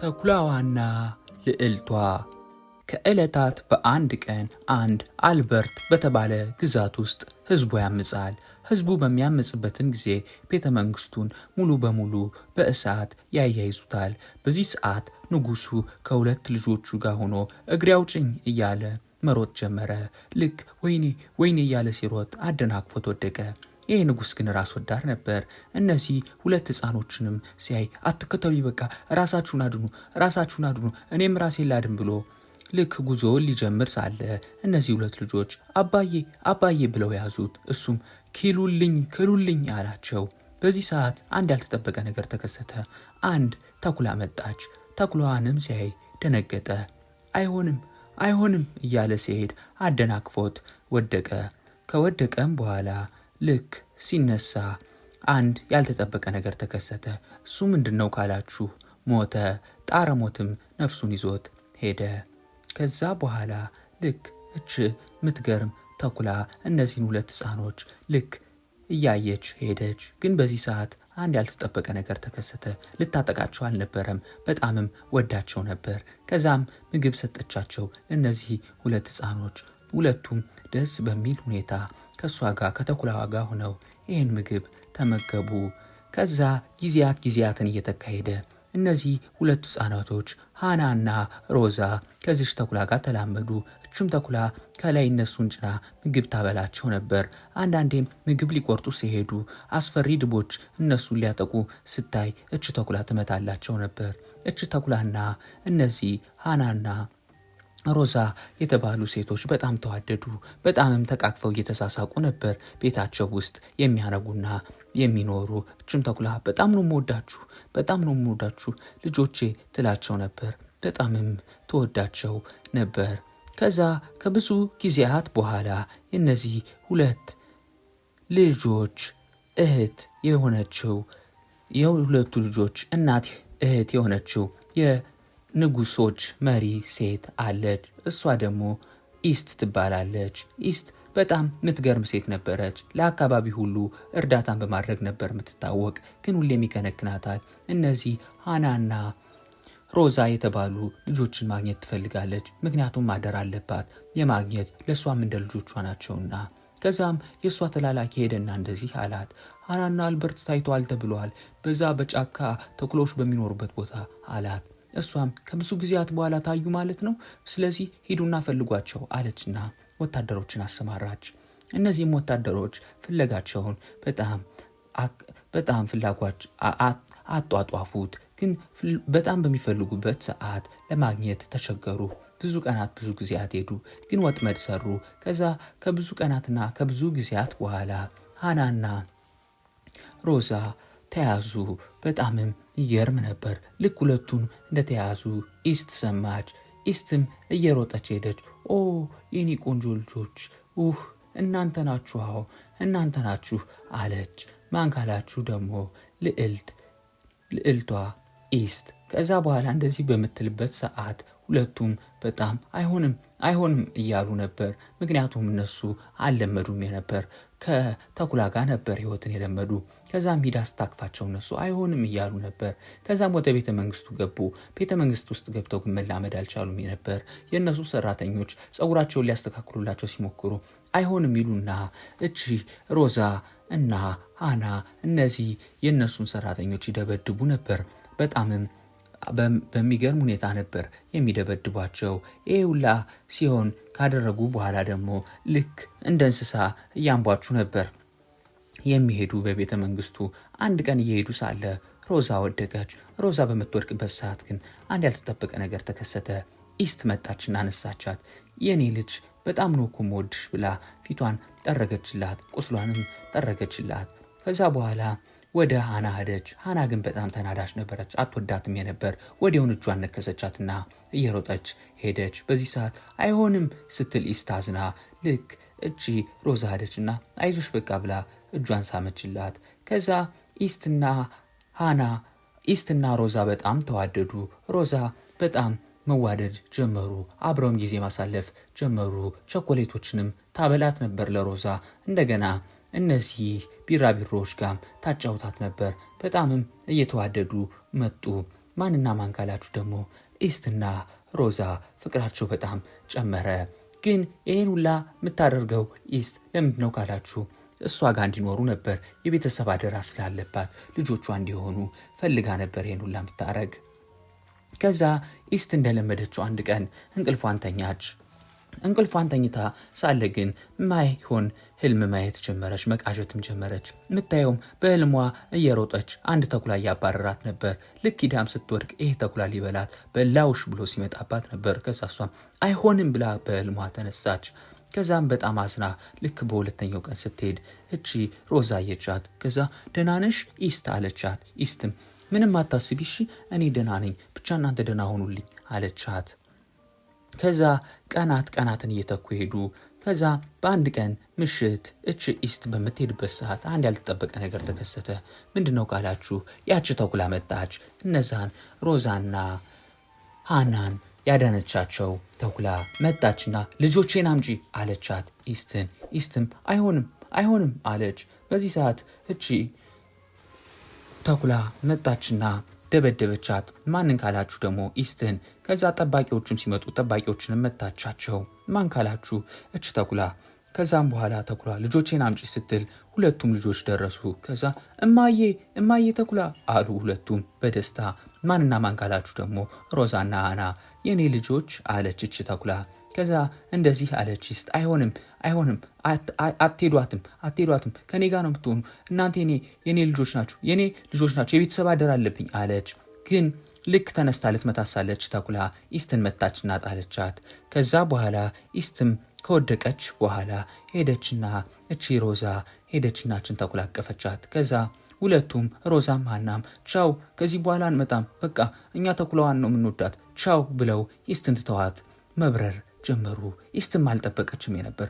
ተኩላዋና ልዕልቷ። ከዕለታት በአንድ ቀን አንድ አልበርት በተባለ ግዛት ውስጥ ህዝቡ ያምጻል። ህዝቡ በሚያምጽበትን ጊዜ ቤተ መንግስቱን ሙሉ በሙሉ በእሳት ያያይዙታል። በዚህ ሰዓት ንጉሱ ከሁለት ልጆቹ ጋር ሆኖ እግሬ አውጭኝ እያለ መሮጥ ጀመረ። ልክ ወይኔ ወይኔ እያለ ሲሮጥ አደናቅፎት ወደቀ። ይህ ንጉስ ግን ራስ ወዳድ ነበር። እነዚህ ሁለት ህፃኖችንም ሲያይ አትከተሉ፣ በቃ ራሳችሁን አድኑ፣ እኔም ራሴን ላድን ብሎ ልክ ጉዞውን ሊጀምር ሳለ እነዚህ ሁለት ልጆች አባዬ ብለው ያዙት። እሱም ክሉልኝ አላቸው። በዚህ ሰዓት አንድ ያልተጠበቀ ነገር ተከሰተ። አንድ ተኩላ መጣች። ተኩላዋንም ሲያይ ደነገጠ። አይሆንም እያለ ሲሄድ አደናቅፎት ወደቀ። ከወደቀም በኋላ ልክ ሲነሳ አንድ ያልተጠበቀ ነገር ተከሰተ። እሱ ምንድነው ካላችሁ ሞተ። ጣረ ሞትም ነፍሱን ይዞት ሄደ። ከዛ በኋላ ልክ ምትገርም ተኩላ እነዚህን ሁለት ህፃኖች ልክ እያየች ሄደች። ግን በዚህ ሰዓት አንድ ያልተጠበቀ ነገር ተከሰተ። ልታጠቃቸው አልነበረም፣ በጣምም ወዳቸው ነበር። ከዛም ምግብ ሰጠቻቸው እነዚህ ሁለት ህፃኖች። ሁለቱም ደስ በሚል ሁኔታ ከሷ ጋር ከተኩላዋ ጋር ሆነው ይህን ምግብ ተመገቡ። ከዛ ጊዜያትን እየተካሄደ እነዚህ ሁለቱ ህፃናቶች ሃናና ሮዛ ከዚህ ተኩላ ጋር ተላመዱ። እችም ተኩላ ከላይ እነሱን ጭና ምግብ ታበላቸው ነበር። አንዳንዴም ምግብ ሊቆርጡ ሲሄዱ አስፈሪ ድቦች እነሱን ሊያጠቁ ስታይ እች ተኩላ ትመታላቸው ነበር። እች ተኩላና እነዚህ ሃናና ሮዛ የተባሉ ሴቶች በጣም ተዋደዱ። በጣምም ተቃቅፈው እየተሳሳቁ ነበር ቤታቸው ውስጥ የሚያረጉና የሚኖሩ። እችም ተኩላ በጣም ነው የምወዳችሁ ልጆቼ ትላቸው ነበር። በጣምም ተወዳቸው ነበር። ከዛ ከብዙ ጊዜያት በኋላ እነዚህ ሁለት ልጆች እህት የሆነችው የሁለቱ ልጆች እናት እህት የሆነችው የንጉሶች መሪ ሴት አለች። እሷ ደግሞ ኢስት ትባላለች። ኢስት በጣም ምትገርም ሴት ነበረች። ለአካባቢ ሁሉ እርዳታን በማድረግ ነበር የምትታወቅ። ግን ሁሌም ይከነክናታል። እነዚህ ሃናና ሮዛ የተባሉ ልጆችን ማግኘት ትፈልጋለች። ምክንያቱም ማደር አለባት። የማግኘት ለእሷም እንደ ልጆቿ ናቸውና። ከዛም የእሷ ተላላኪ ሄደና እንደዚህ አላት፣ ሃናና አልበርት ታይተዋል ተብሏል፣ በዛ በጫካ ተኩሎች በሚኖሩበት ቦታ አላት። እሷም ከብዙ ጊዜያት በኋላ ታዩ ማለት ነው፣ ስለዚህ ሂዱና ፈልጓቸው አለችና ወታደሮችን አሰማራች። እነዚህም ወታደሮች ፍለጋቸውን በጣም ፍላጓቸው አጧጧፉት። ግን በጣም በሚፈልጉበት ሰዓት ለማግኘት ተቸገሩ። ብዙ ጊዜያት ሄዱ፣ ግን ወጥመድ ሰሩ። ከዛ ከብዙ ቀናትና ከብዙ ጊዜያት በኋላ ሃናና ሮዛ ተያዙ። በጣምም ይገርም ነበር። ልክ ሁለቱን እንደተያዙ ኢስት ሰማች። ኢስትም እየሮጠች ሄደች። ኦ የኔ ቆንጆ ልጆች እናንተ ናችሁ አለች። ማን ካላችሁ ደግሞ ልዕልቷ ኢስት። ከዛ በኋላ እንደዚህ በምትልበት ሰዓት ሁለቱም በጣም አይሆንም እያሉ ነበር። ምክንያቱም እነሱ አልለመዱም ነበር፣ ከተኩላ ጋር ነበር ህይወትን የለመዱ። ከዛም ሂዳ ስታቅፋቸው እነሱ አይሆንም እያሉ ነበር። ከዛም ወደ ቤተ መንግስቱ ገቡ። ቤተ መንግስት ውስጥ ገብተው ግን መላመድ አልቻሉም ነበር። የእነሱ ሰራተኞች ጸጉራቸውን ሊያስተካክሉላቸው ሲሞክሩ አይሆንም ይሉና እቺ ሮዛ እና ሃና እነዚህ የእነሱን ሰራተኞች ይደበድቡ ነበር። በጣምም በሚገርም ሁኔታ ነበር የሚደበድቧቸው። ይሄ ሁላ ሲሆን ካደረጉ በኋላ ደግሞ ልክ እንደ እንስሳ እያንቧቹ ነበር የሚሄዱ በቤተ መንግስቱ። አንድ ቀን እየሄዱ ሳለ ሮዛ ወደቀች። ሮዛ በምትወድቅበት ሰዓት ግን አንድ ያልተጠበቀ ነገር ተከሰተ። ኢስት መጣችና አነሳቻት። የኔ ልጅ በጣም ነው እኮ የምወድሽ ብላ ፊቷን ጠረገችላት፣ ቁስሏንም ጠረገችላት። ከዛ በኋላ ወደ ሃና ሄደች። ሃና ግን በጣም ተናዳሽ ነበረች፣ አትወዳትም የነበር። ወዲያውን እጇን ነከሰቻትና እየሮጠች ሄደች። በዚህ ሰዓት አይሆንም ስትል ኢስት አዝና ልክ እቺ ሮዛ ሄደችና አይዞሽ በቃ ብላ እጇን ሳመችላት። ከዛ ኢስትና ሮዛ በጣም ተዋደዱ። ሮዛ በጣም መዋደድ ጀመሩ። አብረውም ጊዜ ማሳለፍ ጀመሩ። ቸኮሌቶችንም ታበላት ነበር ለሮዛ። እንደገና እነዚህ ቢራቢሮዎች ጋር ታጫውታት ነበር። በጣምም እየተዋደዱ መጡ። ማንና ማን ካላችሁ ደግሞ ኢስትና ሮዛ ፍቅራቸው በጣም ጨመረ። ግን ይሄን ሁላ የምታደርገው ኢስት ለምንድነው ካላችሁ እሷ ጋር እንዲኖሩ ነበር። የቤተሰብ አደራ ስላለባት ልጆቿ እንዲሆኑ ፈልጋ ነበር ይሄን ሁላ የምታረግ። ከዛ ኢስት እንደለመደችው አንድ ቀን እንቅልፏን ተኛች። እንቅልፏን ተኝታ ሳለ ግን ማይሆን ህልም ማየት ጀመረች፣ መቃዠትም ጀመረች። የምታየውም በህልሟ እየሮጠች አንድ ተኩላ እያባረራት ነበር። ልክ ሂዳም ስትወድቅ ይሄ ተኩላ ሊበላት በላውሽ ብሎ ሲመጣባት ነበር። ከዛ እሷም አይሆንም ብላ በህልሟ ተነሳች። ከዛም በጣም አዝና ልክ በሁለተኛው ቀን ስትሄድ እቺ ሮዛ አየቻት። ከዛ ደህና ነሽ ኢስት አለቻት። ኢስትም ምንም አታስቢ እሺ እኔ ደህና ነኝ፣ ብቻ እናንተ ደህና ሆኑልኝ አለቻት። ከዛ ቀናትን እየተኩ ሄዱ። ከዛ በአንድ ቀን ምሽት እቺ ኢስት በምትሄድበት ሰዓት አንድ ያልተጠበቀ ነገር ተከሰተ። ምንድነው ካላችሁ ያቺ ተኩላ መጣች። እነዛን ሮዛና ሃናን ያዳነቻቸው ተኩላ መጣችና ልጆቼን አምጪ አለቻት ኢስትን። ኢስትም አይሆንም አለች። በዚህ ሰዓት እቺ ተኩላ መጣችና ደበደበቻት። ማንን ካላችሁ ደግሞ ኢስትን። ከዛ ጠባቂዎችም ሲመጡ ጠባቂዎችንም መታቻቸው። ማን ካላችሁ እች ተኩላ። ከዛም በኋላ ተኩላ ልጆቼን አምጪ ስትል ሁለቱም ልጆች ደረሱ። ከዛ እማዬ ተኩላ አሉ ሁለቱም በደስታ። ማንና ማን ካላችሁ ደግሞ ሮዛና ሃና የኔ ልጆች አለች እች ተኩላ። ከዛ እንደዚህ አለች ኢስት አይሆንም አትሄዷትም ከኔ ጋር ነው የምትሆኑ እናንተ የኔ ልጆች ናችሁ የቤተሰብ አደራ አለብኝ አለች። ግን ልክ ተነስታ ልትመታሳለች ተኩላ ኢስትን መታችና ጣለቻት። ከዛ በኋላ ኢስትም ከወደቀች በኋላ ሄደችና እቺ ሮዛ ሄደችናችን ተኩላ አቀፈቻት። ከዛ ሁለቱም ሮዛም ሃናም ቻው ከዚህ በኋላ አንመጣም፣ በቃ እኛ ተኩላዋን ነው የምንወዳት ቻው ብለው ኢስትን ትተዋት መብረር ጀመሩ። ኢስትም አልጠበቀችም የነበር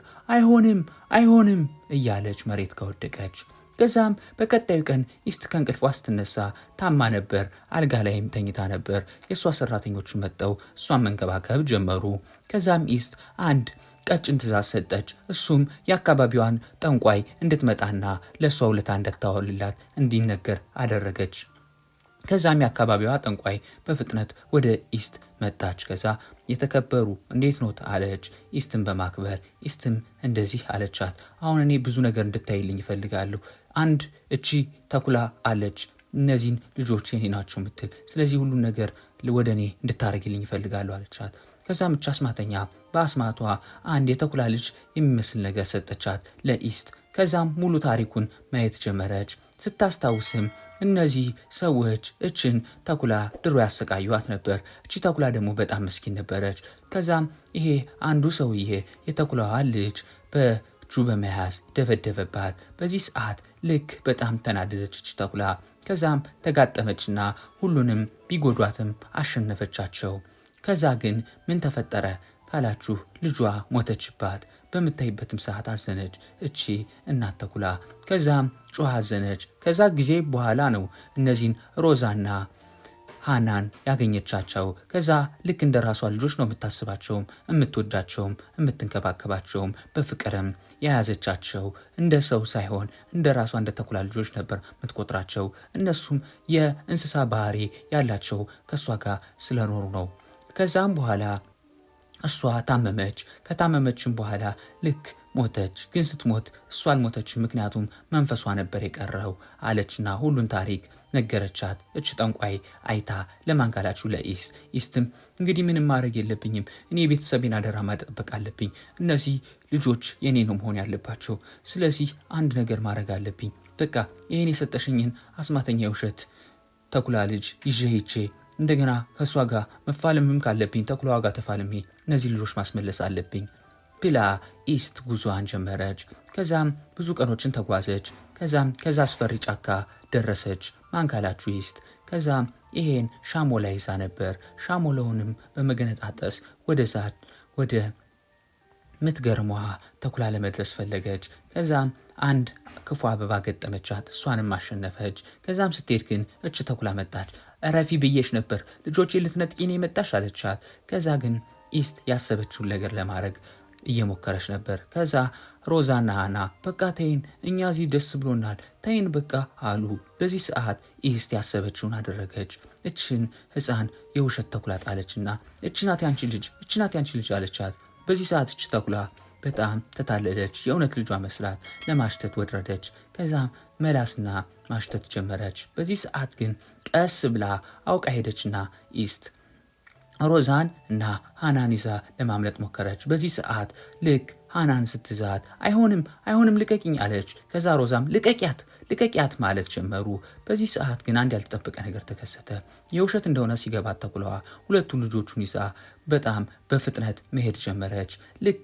አይሆንም እያለች መሬት ከወደቀች። ከዛም በቀጣዩ ቀን ኢስት ከእንቅልፏ ስትነሳ ታማ ነበር። አልጋ ላይም ተኝታ ነበር። የእሷ ሰራተኞች መጥተው እሷን መንከባከብ ጀመሩ። ከዛም ኢስት አንድ ቀጭን ትእዛዝ ሰጠች። እሱም የአካባቢዋን ጠንቋይ እንድትመጣና ለእሷ ውለታ እንድታዋልላት እንዲነገር አደረገች። ከዛም የአካባቢዋ ጠንቋይ በፍጥነት ወደ ኢስት መጣች። ከዛ የተከበሩ እንዴት ኖት አለች ኢስትን በማክበር። ኢስትም እንደዚህ አለቻት፣ አሁን እኔ ብዙ ነገር እንድታይልኝ ይፈልጋለሁ። አንድ እቺ ተኩላ አለች፣ እነዚህን ልጆች የኔ ናቸው ምትል፣ ስለዚህ ሁሉን ነገር ወደ እኔ እንድታረግልኝ ይፈልጋለሁ አለቻት። ከዛም እቺ አስማተኛ በአስማቷ አንድ የተኩላ ልጅ የሚመስል ነገር ሰጠቻት ለኢስት። ከዛም ሙሉ ታሪኩን ማየት ጀመረች። ስታስታውስም እነዚህ ሰዎች እችን ተኩላ ድሮ ያሰቃዩት ነበር። እቺ ተኩላ ደግሞ በጣም ምስኪን ነበረች። ከዛም ይሄ አንዱ ሰውዬ የተኩላዋ ልጅ በእጁ በመያዝ ደበደበባት። በዚህ ሰዓት ልክ በጣም ተናደደች እቺ ተኩላ። ከዛም ተጋጠመችና ሁሉንም ቢጎዷትም አሸነፈቻቸው። ከዛ ግን ምን ተፈጠረ ካላችሁ ልጇ ሞተችባት። በምታይበትም ሰዓት አዘነች እቺ እናት ተኩላ። ከዛም ጮሃ አዘነች። ከዛ ጊዜ በኋላ ነው እነዚህን ሮዛና ሃናን ያገኘቻቸው። ከዛ ልክ እንደ ራሷ ልጆች ነው የምታስባቸውም የምትወዳቸውም የምትንከባከባቸውም በፍቅርም የያዘቻቸው። እንደ ሰው ሳይሆን እንደ ራሷ እንደ ተኩላ ልጆች ነበር የምትቆጥራቸው። እነሱም የእንስሳ ባህሪ ያላቸው ከሷ ጋር ስለኖሩ ነው። ከዛም በኋላ እሷ ታመመች። ከታመመችም በኋላ ልክ ሞተች። ግን ስትሞት እሷ አልሞተችም፣ ምክንያቱም መንፈሷ ነበር የቀረው አለችና ሁሉን ታሪክ ነገረቻት። እች ጠንቋይ አይታ ለማን ካላችሁ ለኢስት። ኢስትም እንግዲህ ምንም ማድረግ የለብኝም፣ እኔ የቤተሰቤን አደራ ማጠበቅ አለብኝ፣ እነዚህ ልጆች የኔ ነው መሆን ያለባቸው፣ ስለዚህ አንድ ነገር ማድረግ አለብኝ፣ በቃ ይሄን የሰጠሽኝን አስማተኛ የውሸት ተኩላ ልጅ ይዤ ሄጄ እንደገና ከሷ ጋር መፋለምም ካለብኝ ተኩላዋ ጋር ተፋልሜ እነዚህ ልጆች ማስመለስ አለብኝ ብላ ኢስት ጉዞዋን ጀመረች። ከዛም ብዙ ቀኖችን ተጓዘች። ከዛ አስፈሪ ጫካ ደረሰች። ማን ካላችሁ ኢስት። ከዛም ይሄን ሻሞላ ይዛ ነበር። ሻሞላውንም በመገነጣጠስ ወደ ምትገርሟ ተኩላ ለመድረስ ፈለገች። ከዛም አንድ ክፉ አበባ ገጠመቻት፣ እሷንም አሸነፈች። ከዛም ስትሄድ ግን እች ተኩላ መጣች። እረፊ ብዬሽ ነበር፣ ልጆቼ ልትነጥቂኝ መጣሽ አለቻት። ከዛ ግን ኢስት ያሰበችውን ነገር ለማድረግ እየሞከረች ነበር። ከዛ ሮዛና ሃና በቃ ተይን፣ እኛ እዚህ ደስ ብሎናል፣ ተይን በቃ አሉ። በዚህ ሰዓት ኢስት ያሰበችውን አደረገች። እችን ሕፃን የውሸት ተኩላ ጣለችና እች ናት ያንቺ ልጅ አለቻት። በዚህ ሰዓት እች ተኩላ በጣም ተታለለች። የእውነት ልጇ መስላት ለማሽተት ወረደች። ከዛም መላስና ማሽተት ጀመረች። በዚህ ሰዓት ግን ቀስ ብላ አውቃ ሄደችና ኢስት ሮዛን እና ሃናን ይዛ ለማምለጥ ሞከረች። በዚህ ሰዓት ልክ ሃናን ስትዛት አይሆንም ልቀቂኝ አለች። ከዛ ሮዛም ልቀቂያት ማለት ጀመሩ። በዚህ ሰዓት ግን አንድ ያልተጠበቀ ነገር ተከሰተ። የውሸት እንደሆነ ሲገባት ተኩላዋ ሁለቱ ልጆቹን ይዛ በጣም በፍጥነት መሄድ ጀመረች። ልክ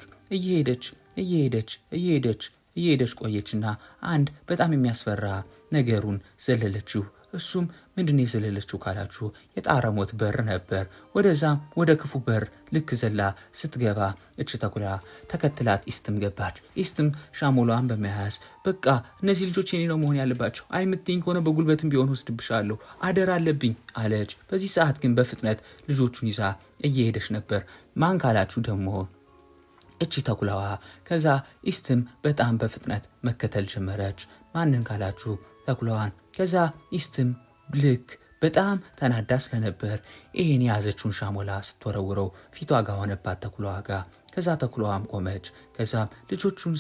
እየሄደች ቆየችና አንድ በጣም የሚያስፈራ ነገሩን ዘለለችው። እሱም ምንድነው የዘለለችው ካላችሁ የጣረ ሞት በር ነበር። ወደዛም ወደ ክፉ በር ልክ ዘላ ስትገባ እች ተኩላ ተከትላት ኢስትም ገባች። ኢስትም ሻሞላዋን በመያዝ በቃ እነዚህ ልጆች የኔ ነው መሆን ያለባቸው፣ አይምትኝ ከሆነ በጉልበትም ቢሆን ወስድብሻለሁ፣ አደራ አለብኝ አለች። በዚህ ሰዓት ግን በፍጥነት ልጆቹን ይዛ እየሄደች ነበር። ማን ካላችሁ ደግሞ እቺ ተኩላዋ። ከዛ ኢስትም በጣም በፍጥነት መከተል ጀመረች። ማንን ካላችሁ ተኩላዋን። ከዛ ኢስትም ልክ በጣም ተናዳ ስለነበር ይሄን የያዘችውን ሻሞላ ስትወረውረው ፊቷ ጋር ሆነባት ተኩላዋ ጋር። ከዛ ተኩላዋም ቆመች። ከዛም ልጆቹን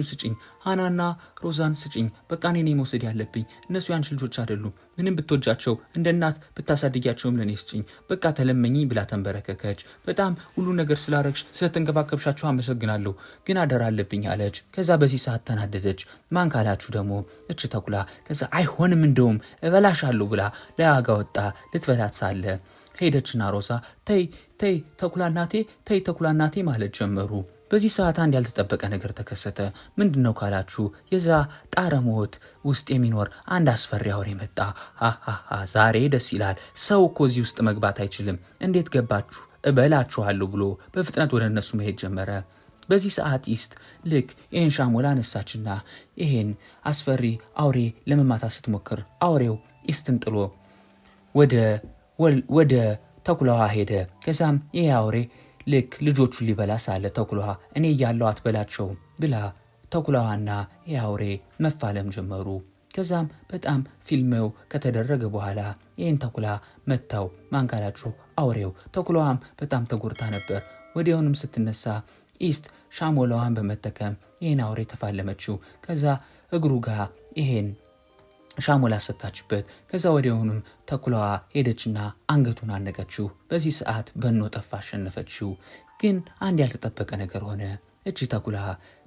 ስጭኝ፣ ሃናና ሮዛን ስጭኝ፣ በቃ እኔ ነኝ መውሰድ ያለብኝ፣ እነሱ ያንቺ ልጆች አይደሉም፣ ምንም ብትወጃቸው እንደ እናት ብታሳድጊያቸውም ለኔ ስጭኝ፣ በቃ ተለመኝ ብላ ተንበረከከች። በጣም ሁሉ ነገር ስላረግሽ ስለተንከባከብሻቸው አመሰግናለሁ፣ ግን አደራ አለብኝ አለች። ከዛ በዚህ ሰዓት ተናደደች። ማን ካላችሁ ደግሞ እች ተኩላ። ከዛ አይሆንም እንደውም እበላሻለሁ ብላ ለያጋ ወጣ። ልትበላት ሳለ ሄደችና ሮዛ ተይ ተኩላ እናቴ ማለት ጀመሩ። በዚህ ሰዓት አንድ ያልተጠበቀ ነገር ተከሰተ። ምንድነው ካላችሁ የዛ ጣረ ሞት ውስጥ የሚኖር አንድ አስፈሪ አውሬ መጣ። ዛሬ ደስ ይላል። ሰው እኮ እዚህ ውስጥ መግባት አይችልም፣ እንዴት ገባችሁ? እበላችኋለሁ ብሎ በፍጥነት ወደ እነሱ መሄድ ጀመረ። በዚህ ሰዓት ኢስት ልክ ይህን ሻሞላ አነሳችና ይህን አስፈሪ አውሬ ለመማታት ስትሞክር አውሬው ኢስትን ጥሎ ወደ ተኩላዋ ሄደ። ከዛም ይህ አውሬ ልክ ልጆቹን ሊበላ ሳለ ተኩላዋ እኔ እያለሁ አትበላቸውም ብላ ተኩላዋና ይህ አውሬ መፋለም ጀመሩ። ከዛም በጣም ፊልሜው ከተደረገ በኋላ ይህን ተኩላ መታው። ማንካላችሁ አውሬው። ተኩላዋም በጣም ተጎድታ ነበር። ወዲያውንም ስትነሳ ኢስት ሻሞላዋን በመጠቀም ይህን አውሬ ተፋለመችው። ከዛ እግሩ ጋር ይሄን ሻሞላ ሰካችበት። ከዛ ወዲያውኑም ተኩላዋ ሄደችና አንገቱን አነቀችው። በዚህ ሰዓት በኖ ጠፋ፣ አሸነፈችው። ግን አንድ ያልተጠበቀ ነገር ሆነ። እቺ ተኩላ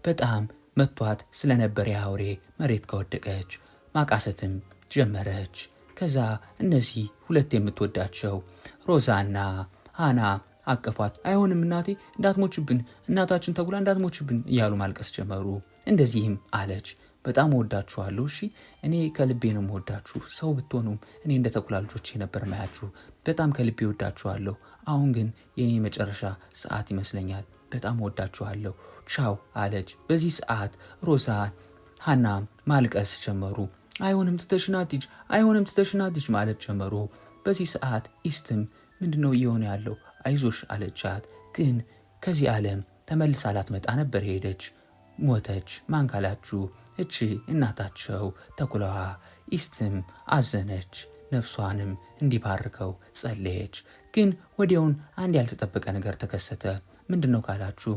በጣም መቷት ስለነበር አውሬ መሬት ከወደቀች ማቃሰትም ጀመረች። ከዛ እነዚህ ሁለት የምትወዳቸው ሮዛና ሃና አቀፏት። አይሆንም እናቴ እንዳትሞችብን፣ እናታችን ተኩላ እንዳትሞችብን እያሉ ማልቀስ ጀመሩ። እንደዚህም አለች በጣም ወዳችኋለሁ። እሺ እኔ ከልቤ ነው ወዳችሁ። ሰው ብትሆኑም እኔ እንደ ተኩላ ልጆቼ ነበር ማያችሁ። በጣም ከልቤ ወዳችኋለሁ። አሁን ግን የኔ መጨረሻ ሰዓት ይመስለኛል። በጣም ወዳችኋለሁ። ቻው አለች። በዚህ ሰዓት ሮዛ ሃናም ማልቀስ ጀመሩ። አይሆንም ትተሽናትጅ ማለት ጀመሩ። በዚህ ሰዓት ኢስትም ምንድነው እየሆነ ያለው? አይዞሽ አለቻት። ግን ከዚህ ዓለም ተመልሳ ላትመጣ ነበር ሄደች፣ ሞተች። ማን ካላችሁ እቺ እናታቸው ተኩላዋ። ኢስትም አዘነች፣ ነፍሷንም እንዲባርከው ጸለየች። ግን ወዲያውን አንድ ያልተጠበቀ ነገር ተከሰተ። ምንድነው ካላችሁ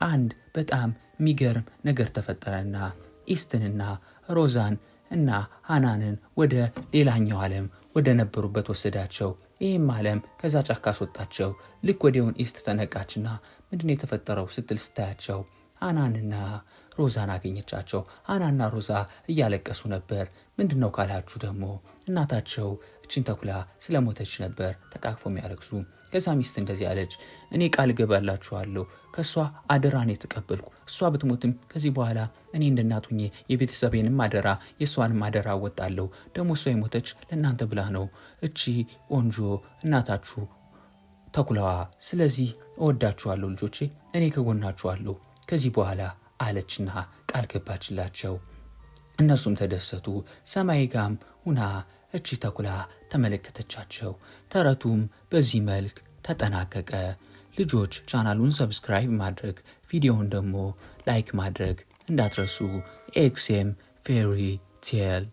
አንድ በጣም የሚገርም ነገር ተፈጠረና ኢስትንና ሮዛን እና ሃናንን ወደ ሌላኛው ዓለም ወደ ነበሩበት ወሰዳቸው። ይህም ዓለም ከዛ ጫካ አስወጣቸው። ልክ ወዲያውን ኢስት ተነቃችና ምንድነው የተፈጠረው ስትል ስታያቸው ሃናንና ሮዛን አገኘቻቸው። ሃናና ሮዛ እያለቀሱ ነበር። ምንድነው ካላችሁ ደግሞ እናታቸው እችን ተኩላ ስለሞተች ነበር ተቃቅፎ የሚያለቅሱ። ከዛ ሚስት እንደዚህ አለች፣ እኔ ቃል ገባላችኋለሁ ከሷ አደራን የተቀበልኩ፣ እሷ ብትሞትም ከዚህ በኋላ እኔ እንደናቱኝ የቤተሰቤንም አደራ የሷንም አደራ አወጣለሁ። ደግሞ እሷ የሞተች ለእናንተ ብላ ነው፣ እቺ ቆንጆ እናታችሁ ተኩላዋ። ስለዚህ እወዳችኋለሁ ልጆቼ፣ እኔ ከጎናችኋለሁ ከዚህ በኋላ አለችና ቃል ገባችላቸው። እነሱም ተደሰቱ። ሰማይ ጋም ሁና እቺ ተኩላ ተመለከተቻቸው። ተረቱም በዚህ መልክ ተጠናቀቀ። ልጆች ቻናሉን ሰብስክራይብ ማድረግ፣ ቪዲዮውን ደግሞ ላይክ ማድረግ እንዳትረሱ። ኤክስኤም ፌሪ ቴል